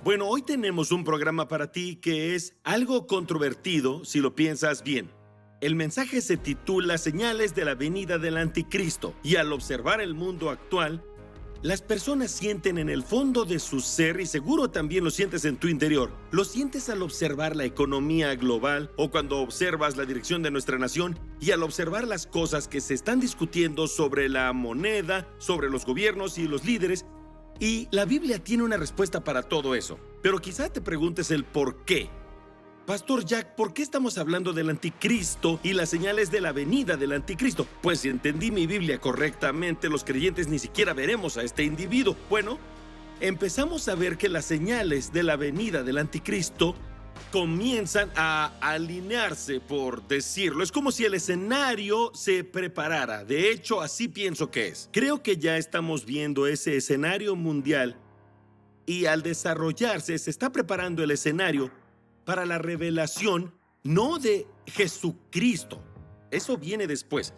Bueno, hoy tenemos un programa para ti que es algo controvertido si lo piensas bien. El mensaje se titula Señales de la venida del anticristo, y al observar el mundo actual, las personas sienten en el fondo de su ser, y seguro también lo sientes en tu interior, lo sientes al observar la economía global o cuando observas la dirección de nuestra nación y al observar las cosas que se están discutiendo sobre la moneda, sobre los gobiernos y los líderes. Y la Biblia tiene una respuesta para todo eso. Pero quizá te preguntes el por qué. Pastor Jack, ¿por qué estamos hablando del anticristo y las señales de la venida del anticristo? Pues si entendí mi Biblia correctamente, los creyentes ni siquiera veremos a este individuo. Bueno, empezamos a ver que las señales de la venida del anticristo comienzan a alinearse, por decirlo. Es como si el escenario se preparara. De hecho, así pienso que es. Creo que ya estamos viendo ese escenario mundial y al desarrollarse se está preparando el escenario para la revelación no de Jesucristo, eso viene después,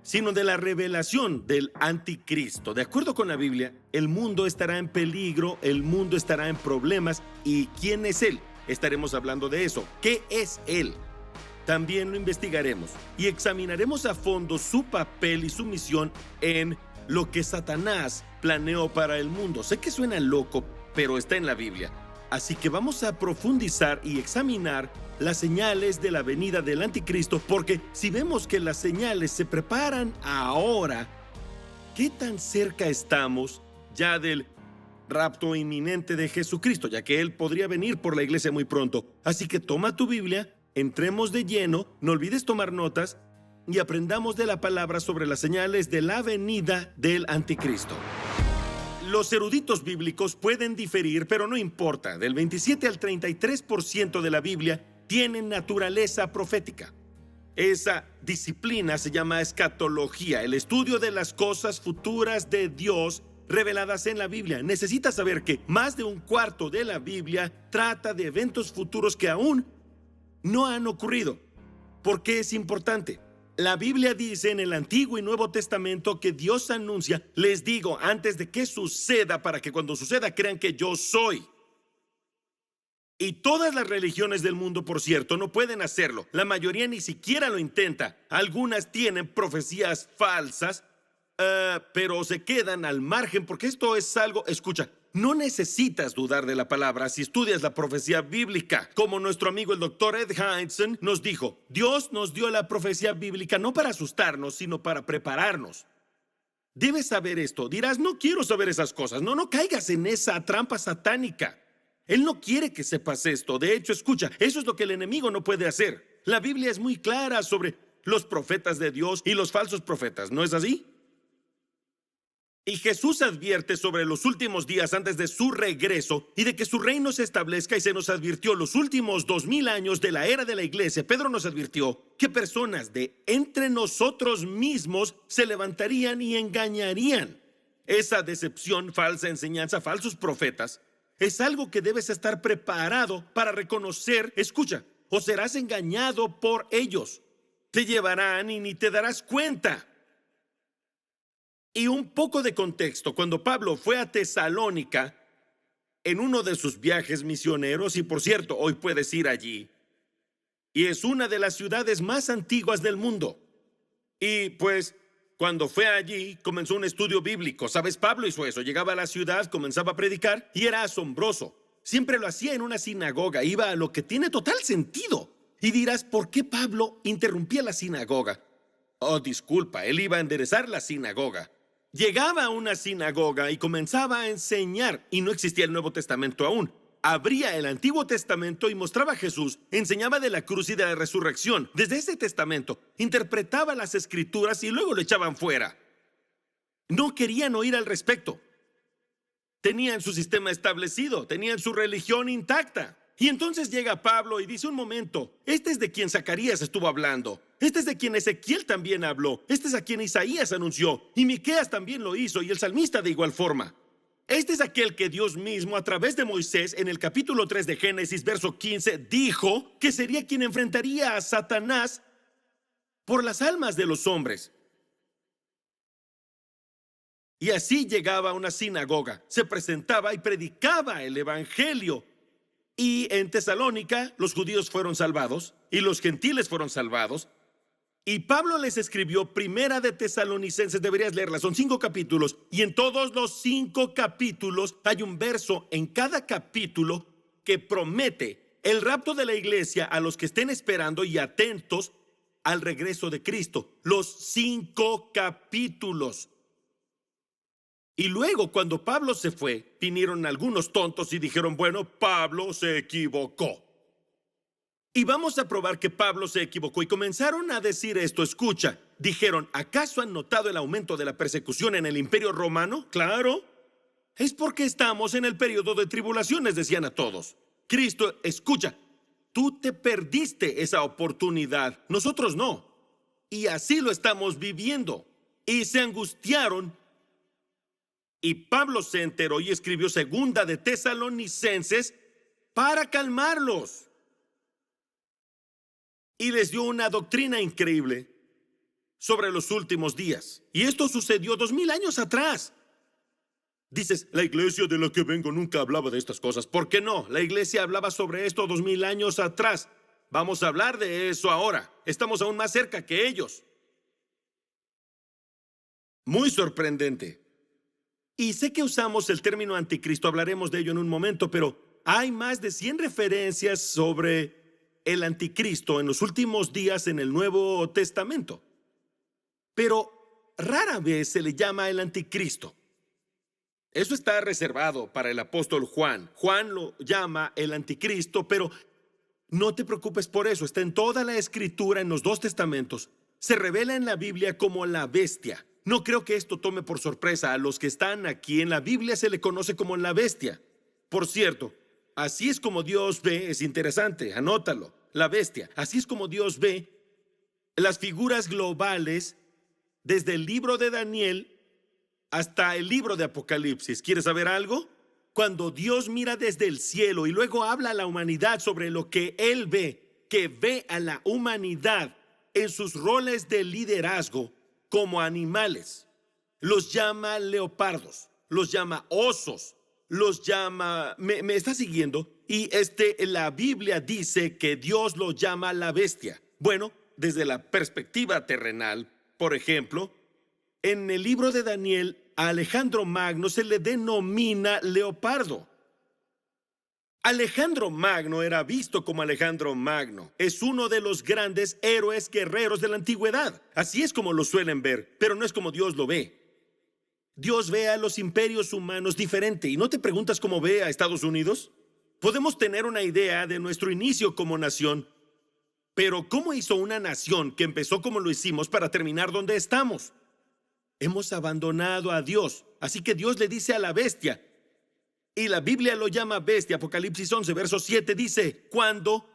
sino de la revelación del anticristo. De acuerdo con la Biblia, el mundo estará en peligro, el mundo estará en problemas. ¿Y quién es él? Estaremos hablando de eso. ¿Qué es él? También lo investigaremos y examinaremos a fondo su papel y su misión en lo que Satanás planeó para el mundo. Sé que suena loco, pero está en la Biblia. Así que vamos a profundizar y examinar las señales de la venida del anticristo, porque si vemos que las señales se preparan ahora, ¿qué tan cerca estamos ya del rapto inminente de Jesucristo? Ya que Él podría venir por la iglesia muy pronto. Así que toma tu Biblia, entremos de lleno, no olvides tomar notas y aprendamos de la palabra sobre las señales de la venida del anticristo. Los eruditos bíblicos pueden diferir, pero no importa. Del 27 al 33% de la Biblia tienen naturaleza profética. Esa disciplina se llama escatología, el estudio de las cosas futuras de Dios reveladas en la Biblia. Necesitas saber que más de un cuarto de la Biblia trata de eventos futuros que aún no han ocurrido. ¿Por qué es importante? La Biblia dice en el Antiguo y Nuevo Testamento que Dios anuncia, les digo, antes de que suceda, para que cuando suceda crean que yo soy. Y todas las religiones del mundo, por cierto, no pueden hacerlo. La mayoría ni siquiera lo intenta. Algunas tienen profecías falsas, pero se quedan al margen porque esto es algo, escucha, no necesitas dudar de la palabra si estudias la profecía bíblica. Como nuestro amigo el doctor Ed Hindson nos dijo, Dios nos dio la profecía bíblica no para asustarnos, sino para prepararnos. Debes saber esto. Dirás, no quiero saber esas cosas. No caigas en esa trampa satánica. Él no quiere que sepas esto. De hecho, escucha, eso es lo que el enemigo no puede hacer. La Biblia es muy clara sobre los profetas de Dios y los falsos profetas, ¿no es así? Y Jesús advierte sobre los últimos días antes de su regreso y de que su reino se establezca, y se nos advirtió los últimos 2000 años de la era de la iglesia. Pedro nos advirtió que personas de entre nosotros mismos se levantarían y engañarían. Esa decepción, falsa enseñanza, falsos profetas, es algo que debes estar preparado para reconocer. Escucha, o serás engañado por ellos. Te llevarán y ni te darás cuenta. Y un poco de contexto, cuando Pablo fue a Tesalónica en uno de sus viajes misioneros, y por cierto, hoy puedes ir allí, y es una de las ciudades más antiguas del mundo, y pues cuando fue allí comenzó un estudio bíblico. ¿Sabes? Pablo hizo eso, llegaba a la ciudad, comenzaba a predicar y era asombroso. Siempre lo hacía en una sinagoga, iba a lo que tiene total sentido. Y dirás, ¿por qué Pablo interrumpía la sinagoga? Oh, disculpa, él iba a enderezar la sinagoga. Llegaba a una sinagoga y comenzaba a enseñar, y no existía el Nuevo Testamento aún. Abría el Antiguo Testamento y mostraba a Jesús, enseñaba de la cruz y de la resurrección. Desde ese testamento interpretaba las escrituras y luego lo echaban fuera. No querían oír al respecto. Tenían su sistema establecido, tenían su religión intacta. Y entonces llega Pablo y dice, un momento, este es de quien Zacarías estuvo hablando. Este es de quien Ezequiel también habló. Este es a quien Isaías anunció. Y Miqueas también lo hizo, y el salmista de igual forma. Este es aquel que Dios mismo, a través de Moisés, en el capítulo 3 de Génesis, verso 15, dijo que sería quien enfrentaría a Satanás por las almas de los hombres. Y así llegaba a una sinagoga, se presentaba y predicaba el evangelio. Y en Tesalónica los judíos fueron salvados y los gentiles fueron salvados. Y Pablo les escribió Primera de Tesalonicenses, deberías leerla, son 5 capítulos. Y en todos los 5 capítulos hay un verso en cada capítulo que promete el rapto de la iglesia a los que estén esperando y atentos al regreso de Cristo. Los 5 capítulos. Y luego, cuando Pablo se fue, vinieron algunos tontos y dijeron, bueno, Pablo se equivocó. Y vamos a probar que Pablo se equivocó. Y comenzaron a decir esto, escucha. Dijeron, ¿acaso han notado el aumento de la persecución en el Imperio Romano? Claro. Es porque estamos en el periodo de tribulaciones, decían a todos. Cristo, escucha, tú te perdiste esa oportunidad, nosotros no. Y así lo estamos viviendo. Y se angustiaron. Y Pablo se enteró y escribió Segunda de Tesalonicenses para calmarlos. Y les dio una doctrina increíble sobre los últimos días. Y esto sucedió 2000 años atrás. Dices, la iglesia de la que vengo nunca hablaba de estas cosas. ¿Por qué no? La iglesia hablaba sobre esto 2000 años atrás. Vamos a hablar de eso ahora. Estamos aún más cerca que ellos. Muy sorprendente. Y sé que usamos el término anticristo, hablaremos de ello en un momento, pero hay más de 100 referencias sobre el anticristo en los últimos días en el Nuevo Testamento. Pero rara vez se le llama el anticristo. Eso está reservado para el apóstol Juan. Juan lo llama el anticristo, pero no te preocupes por eso. Está en toda la escritura, en los 2 testamentos. Se revela en la Biblia como la bestia. No creo que esto tome por sorpresa a los que están aquí. En la Biblia se le conoce como la bestia. Por cierto, así es como Dios ve, es interesante, anótalo, la bestia. Así es como Dios ve las figuras globales desde el libro de Daniel hasta el libro de Apocalipsis. ¿Quieres saber algo? Cuando Dios mira desde el cielo y luego habla a la humanidad sobre lo que Él ve, que ve a la humanidad en sus roles de liderazgo como animales. Los llama leopardos, los llama osos, los llama... ¿Me está siguiendo? Y la Biblia dice que Dios lo llama la bestia. Bueno, desde la perspectiva terrenal, por ejemplo, en el libro de Daniel, a Alejandro Magno se le denomina leopardo. Alejandro Magno era visto como Alejandro Magno. Es uno de los grandes héroes guerreros de la antigüedad. Así es como lo suelen ver, pero no es como Dios lo ve. Dios ve a los imperios humanos diferente. ¿Y no te preguntas cómo ve a Estados Unidos? Podemos tener una idea de nuestro inicio como nación, pero ¿cómo hizo una nación que empezó como lo hicimos para terminar donde estamos? Hemos abandonado a Dios. Así que Dios le dice a la bestia, y la Biblia lo llama bestia. Apocalipsis 11, verso 7 dice, cuando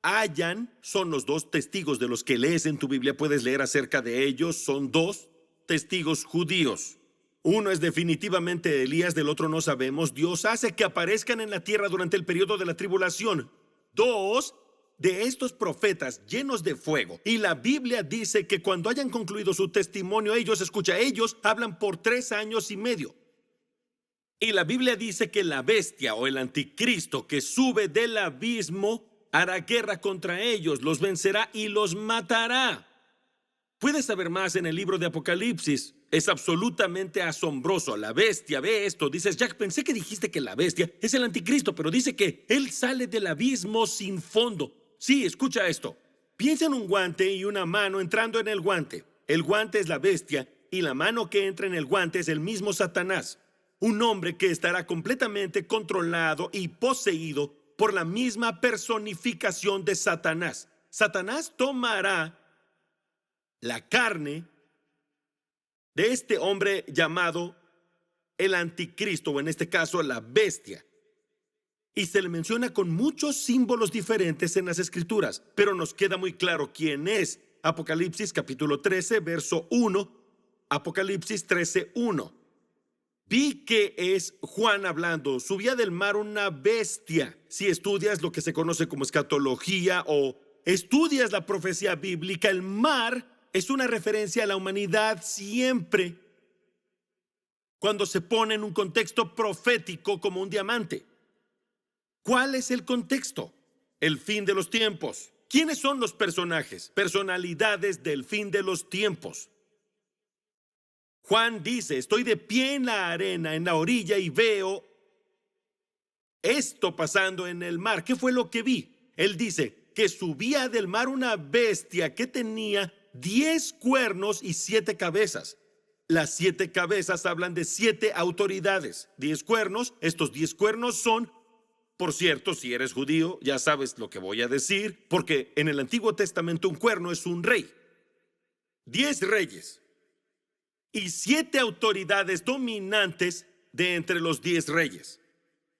hayan, son los 2 testigos de los que lees en tu Biblia, puedes leer acerca de ellos, son 2 testigos judíos. Uno es definitivamente Elías, del otro no sabemos. Dios hace que aparezcan en la tierra durante el periodo de la tribulación 2 de estos profetas llenos de fuego. Y la Biblia dice que cuando hayan concluido su testimonio, ellos hablan por 3 años y medio. Y la Biblia dice que la bestia o el anticristo que sube del abismo hará guerra contra ellos, los vencerá y los matará. Puedes saber más en el libro de Apocalipsis. Es absolutamente asombroso. La bestia ve esto. Dices, Jack, pensé que dijiste que la bestia es el anticristo, pero dice que él sale del abismo sin fondo. Sí, escucha esto. Piensa en un guante y una mano entrando en el guante. El guante es la bestia y la mano que entra en el guante es el mismo Satanás. Un hombre que estará completamente controlado y poseído por la misma personificación de Satanás. Satanás tomará la carne de este hombre llamado el anticristo, o en este caso la bestia. Y se le menciona con muchos símbolos diferentes en las escrituras, pero nos queda muy claro quién es. Apocalipsis capítulo 13, verso 1, Apocalipsis 13, 1. Vi que es Juan hablando, subía del mar una bestia. Si estudias lo que se conoce como escatología o estudias la profecía bíblica, el mar es una referencia a la humanidad siempre cuando se pone en un contexto profético como un diamante. ¿Cuál es el contexto? El fin de los tiempos. ¿Quiénes son los personajes? Personalidades del fin de los tiempos. Juan dice, estoy de pie en la arena, en la orilla, y veo esto pasando en el mar. ¿Qué fue lo que vi? Él dice que subía del mar una bestia que tenía 10 cuernos y 7 cabezas. Las 7 cabezas hablan de 7 autoridades. 10 cuernos, estos 10 cuernos son, por cierto, si eres judío, ya sabes lo que voy a decir, porque en el Antiguo Testamento un cuerno es un rey. 10 reyes y 7 autoridades dominantes de entre los 10 reyes.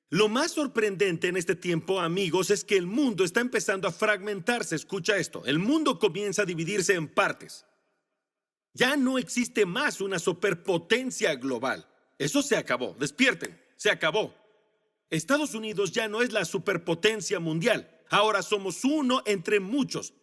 Lo más sorprendente en este tiempo, amigos, es que el mundo está empezando a fragmentarse. Escucha esto, el mundo comienza a dividirse en partes. Ya no existe más una superpotencia global. Eso se acabó. Despierten, se acabó. Estados Unidos ya no es la superpotencia mundial. Ahora somos uno entre muchos.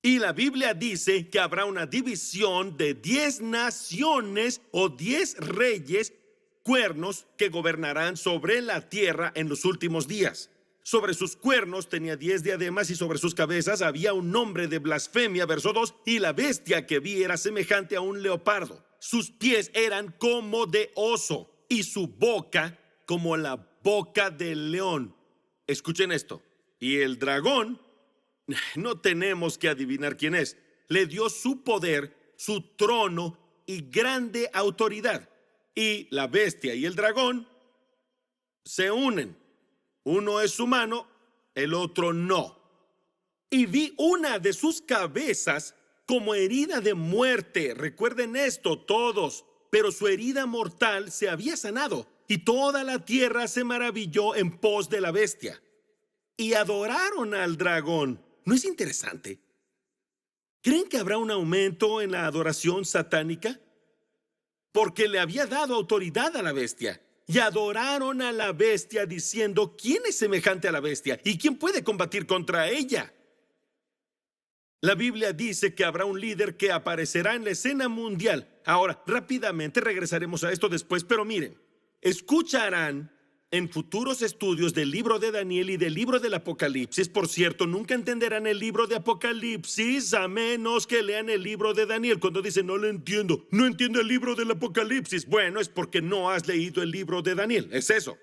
Y la Biblia dice que habrá una división de 10 naciones o 10 reyes, cuernos, que gobernarán sobre la tierra en los últimos días. Sobre sus cuernos tenía 10 diademas y sobre sus cabezas había un nombre de blasfemia, verso 2, y la bestia que vi era semejante a un leopardo. Sus pies eran como de oso y su boca como la boca del león. Escuchen esto. Y el dragón, no tenemos que adivinar quién es, le dio su poder, su trono y grande autoridad. Y la bestia y el dragón se unen. Uno es humano, el otro no. Y vi una de sus cabezas como herida de muerte. Recuerden esto todos. Pero su herida mortal se había sanado y toda la tierra se maravilló en pos de la bestia. Y adoraron al dragón. ¿No es interesante? ¿Creen que habrá un aumento en la adoración satánica? Porque le había dado autoridad a la bestia. Y adoraron a la bestia diciendo, ¿quién es semejante a la bestia? ¿Y quién puede combatir contra ella? La Biblia dice que habrá un líder que aparecerá en la escena mundial. Ahora, rápidamente regresaremos a esto después, pero miren, escucharán en futuros estudios del libro de Daniel y del libro del Apocalipsis. Por cierto, nunca entenderán el libro de Apocalipsis a menos que lean el libro de Daniel. Cuando dicen, no lo entiendo, no entiendo el libro del Apocalipsis, bueno, es porque no has leído el libro de Daniel, es eso.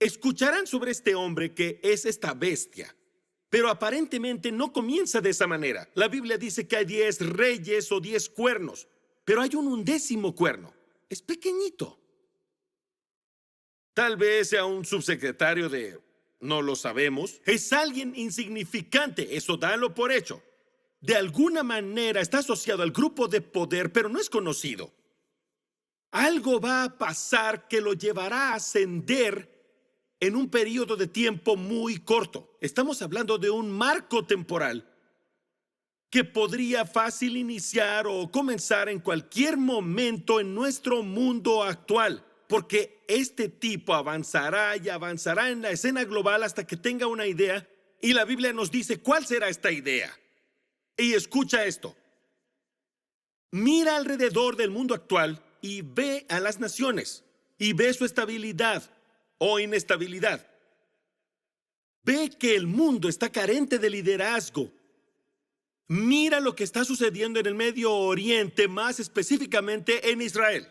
Escucharán sobre este hombre que es esta bestia, pero aparentemente no comienza de esa manera. La Biblia dice que hay 10 reyes o 10 cuernos, pero hay un 11º cuerno. Es pequeñito. Tal vez sea un subsecretario no lo sabemos. Es alguien insignificante, eso dalo por hecho. De alguna manera está asociado al grupo de poder, pero no es conocido. Algo va a pasar que lo llevará a ascender en un periodo de tiempo muy corto. Estamos hablando de un marco temporal que podría fácil iniciar o comenzar en cualquier momento en nuestro mundo actual. Porque este tipo avanzará y avanzará en la escena global hasta que tenga una idea. Y la Biblia nos dice cuál será esta idea. Y escucha esto. Mira alrededor del mundo actual y ve a las naciones. Y ve su estabilidad o inestabilidad. Ve que el mundo está carente de liderazgo. Mira lo que está sucediendo en el Medio Oriente, más específicamente en Israel.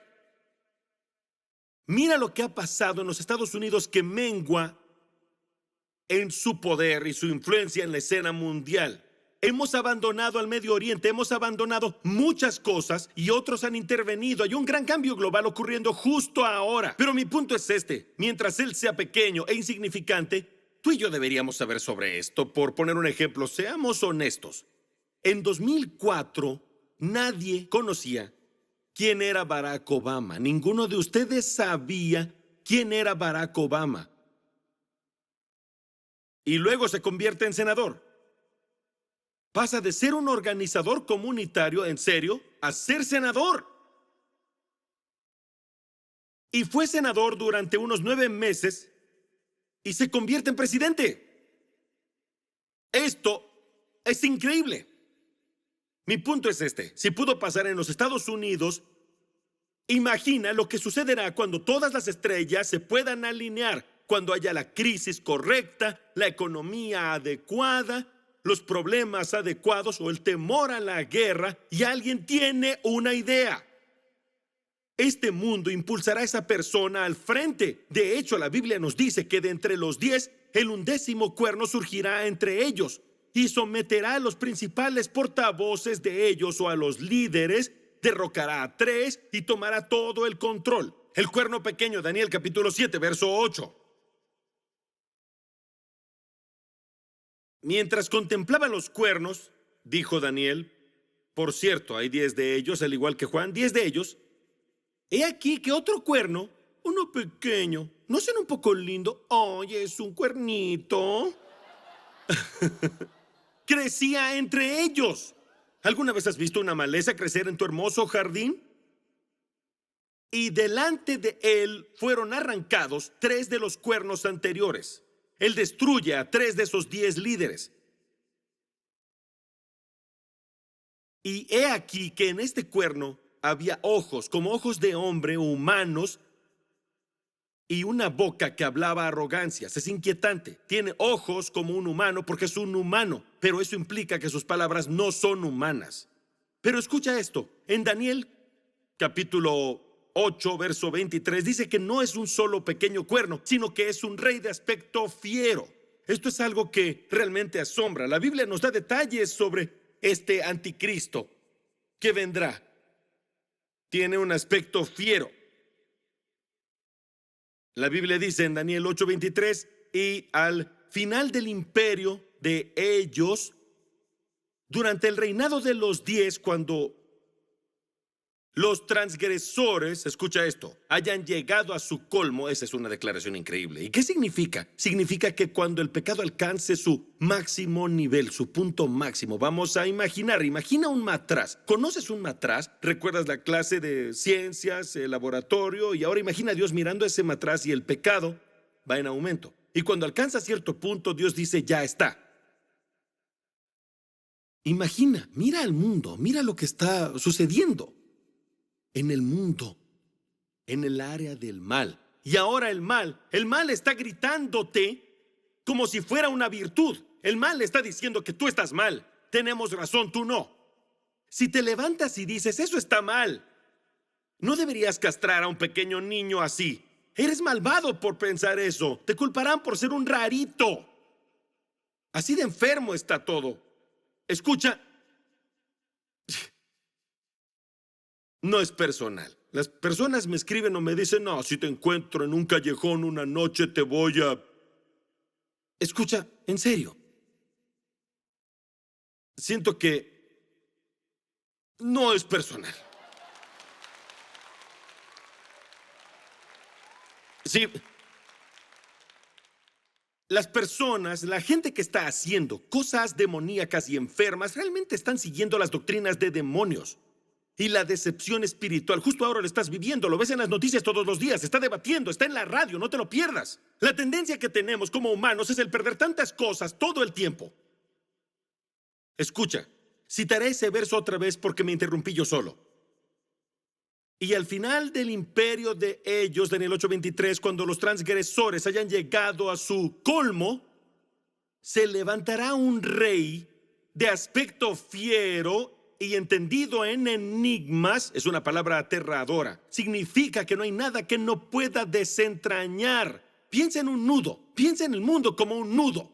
Mira lo que ha pasado en los Estados Unidos, que mengua en su poder y su influencia en la escena mundial. Hemos abandonado al Medio Oriente, hemos abandonado muchas cosas y otros han intervenido. Hay un gran cambio global ocurriendo justo ahora. Pero mi punto es este: mientras él sea pequeño e insignificante, tú y yo deberíamos saber sobre esto. Por poner un ejemplo, seamos honestos. En 2004, nadie conocía quién era Barack Obama. Ninguno de ustedes sabía quién era Barack Obama. Y luego se convierte en senador. Pasa de ser un organizador comunitario, en serio, a ser senador. Y fue senador durante unos 9 meses y se convierte en presidente. Esto es increíble. Mi punto es este: si pudo pasar en los Estados Unidos Imagina lo que sucederá cuando todas las estrellas se puedan alinear, cuando haya la crisis correcta, la economía adecuada, los problemas adecuados o el temor a la guerra, y alguien tiene una idea. Este mundo impulsará a esa persona al frente. De hecho, la Biblia nos dice que de entre los 10, el 11º cuerno surgirá entre ellos y someterá a los principales portavoces de ellos o a los líderes, derrocará a 3 y tomará todo el control. El cuerno pequeño, Daniel capítulo 7, verso 8. Mientras contemplaba los cuernos, dijo Daniel, por cierto, hay 10 de ellos, al igual que Juan, 10 de ellos. He aquí que otro cuerno, uno pequeño, ¿no será un poco lindo? Oye, es un cuernito. Crecía entre ellos. ¿Alguna vez has visto una maleza crecer en tu hermoso jardín? Y delante de él fueron arrancados 3 de los cuernos anteriores. Él destruye a 3 de esos 10 líderes. Y he aquí que en este cuerno había ojos, como ojos de hombre, humanos, y una boca que hablaba arrogancias. Es inquietante. Tiene ojos como un humano porque es un humano, pero eso implica que sus palabras no son humanas. Pero escucha esto. En Daniel capítulo 8, verso 23, dice que no es un solo pequeño cuerno, sino que es un rey de aspecto fiero. Esto es algo que realmente asombra. La Biblia nos da detalles sobre este anticristo que vendrá. Tiene un aspecto fiero. La Biblia dice en Daniel 8:23, y al final del imperio de ellos, durante el reinado de los 10, cuando los transgresores, escucha esto, hayan llegado a su colmo. Esa es una declaración increíble. ¿Y qué significa? Significa que cuando el pecado alcance su máximo nivel, su punto máximo, vamos a imagina un matraz. ¿Conoces un matraz? ¿Recuerdas la clase de ciencias, el laboratorio? Y ahora imagina a Dios mirando ese matraz y el pecado va en aumento. Y cuando alcanza cierto punto, Dios dice, ya está. Imagina, mira al mundo, mira lo que está sucediendo en el mundo, en el área del mal. Y ahora el mal está gritándote como si fuera una virtud. El mal está diciendo que tú estás mal. Tenemos razón, tú no. Si te levantas y dices, eso está mal, no deberías castrar a un pequeño niño así. Eres malvado por pensar eso. Te culparán por ser un rarito. Así de enfermo está todo. Escucha. No es personal. Las personas me escriben o me dicen, no, si te encuentro en un callejón una noche te voy a... Escucha, en serio. Siento que no es personal. Sí. Las personas, la gente que está haciendo cosas demoníacas y enfermas, realmente están siguiendo las doctrinas de demonios. Y la decepción espiritual, justo ahora lo estás viviendo, lo ves en las noticias todos los días, está debatiendo, está en la radio, no te lo pierdas. La tendencia que tenemos como humanos es el perder tantas cosas todo el tiempo. Escucha, citaré ese verso otra vez porque me interrumpí yo solo. Y al final del imperio de ellos, Daniel 8:23, cuando los transgresores hayan llegado a su colmo, se levantará un rey de aspecto fiero y entendido en enigmas. Es una palabra aterradora. Significa que no hay nada que no pueda desentrañar. Piensa en un nudo. Piensa en el mundo como un nudo.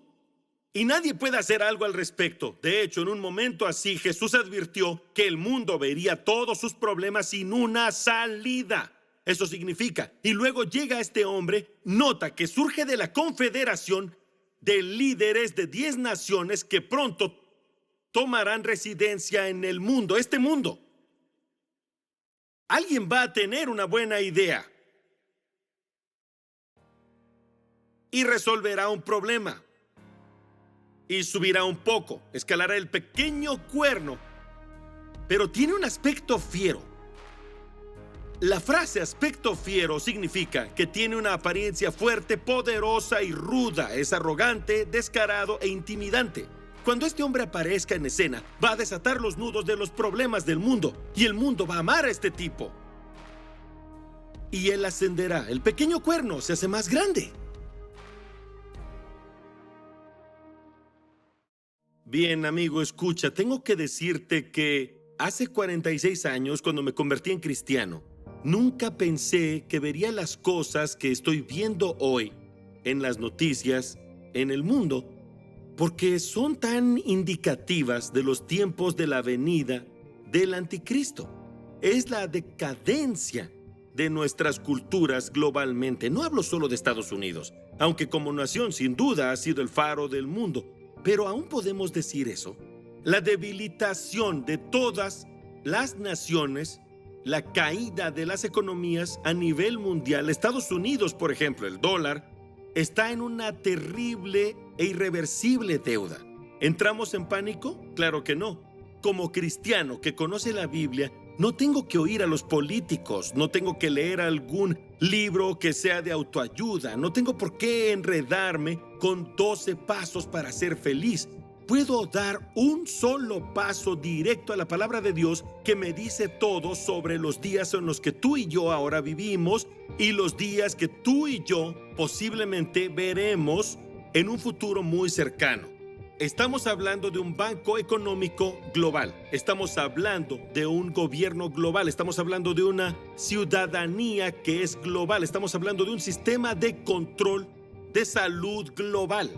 Y nadie puede hacer algo al respecto. De hecho, en un momento así, Jesús advirtió que el mundo vería todos sus problemas sin una salida. Eso significa. Y luego llega este hombre, nota que surge de la confederación de líderes de 10 naciones que pronto tomarán residencia en el mundo, este mundo. Alguien va a tener una buena idea y resolverá un problema y subirá un poco, escalará el pequeño cuerno, pero tiene un aspecto fiero. La frase aspecto fiero significa que tiene una apariencia fuerte, poderosa y ruda. Es arrogante, descarado e intimidante. Cuando este hombre aparezca en escena, va a desatar los nudos de los problemas del mundo y el mundo va a amar a este tipo. y él ascenderá. El pequeño cuerno se hace más grande. Bien, amigo, escucha, tengo que decirte que hace 46 años, cuando me convertí en cristiano, nunca pensé que vería las cosas que estoy viendo hoy en las noticias, en el mundo, porque son tan indicativas de los tiempos de la venida del anticristo. Es la decadencia de nuestras culturas globalmente. No hablo solo de Estados Unidos, aunque como nación sin duda ha sido el faro del mundo. Pero aún podemos decir eso. La debilitación de todas las naciones, la caída de las economías a nivel mundial. Estados Unidos, por ejemplo, el dólar, está en una terrible e irreversible deuda. ¿Entramos en pánico? Claro que no. Como cristiano que conoce la Biblia, no tengo que oír a los políticos, no tengo que leer algún libro que sea de autoayuda, no tengo por qué enredarme con 12 pasos para ser feliz. Puedo dar un solo paso directo a la palabra de Dios que me dice todo sobre los días en los que tú y yo ahora vivimos y los días que tú y yo posiblemente veremos en un futuro muy cercano. Estamos hablando de un banco económico global, estamos hablando de un gobierno global, estamos hablando de una ciudadanía que es global, estamos hablando de un sistema de control de salud global.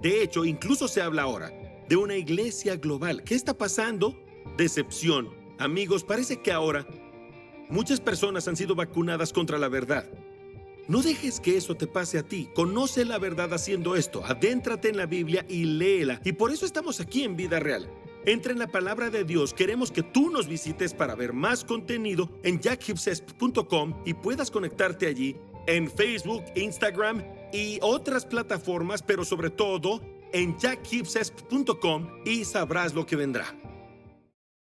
De hecho, incluso se habla ahora de una iglesia global. ¿Qué está pasando? Decepción. Amigos, parece que ahora muchas personas han sido vacunadas contra la verdad. No dejes que eso te pase a ti. Conoce la verdad haciendo esto. Adéntrate en la Biblia y léela. Y por eso estamos aquí en Vida Real. Entra en la palabra de Dios. Queremos que tú nos visites para ver más contenido en jackhibbsesp.com y puedas conectarte allí en Facebook, Instagram y otras plataformas, pero sobre todo en jackhibbsesp.com y sabrás lo que vendrá.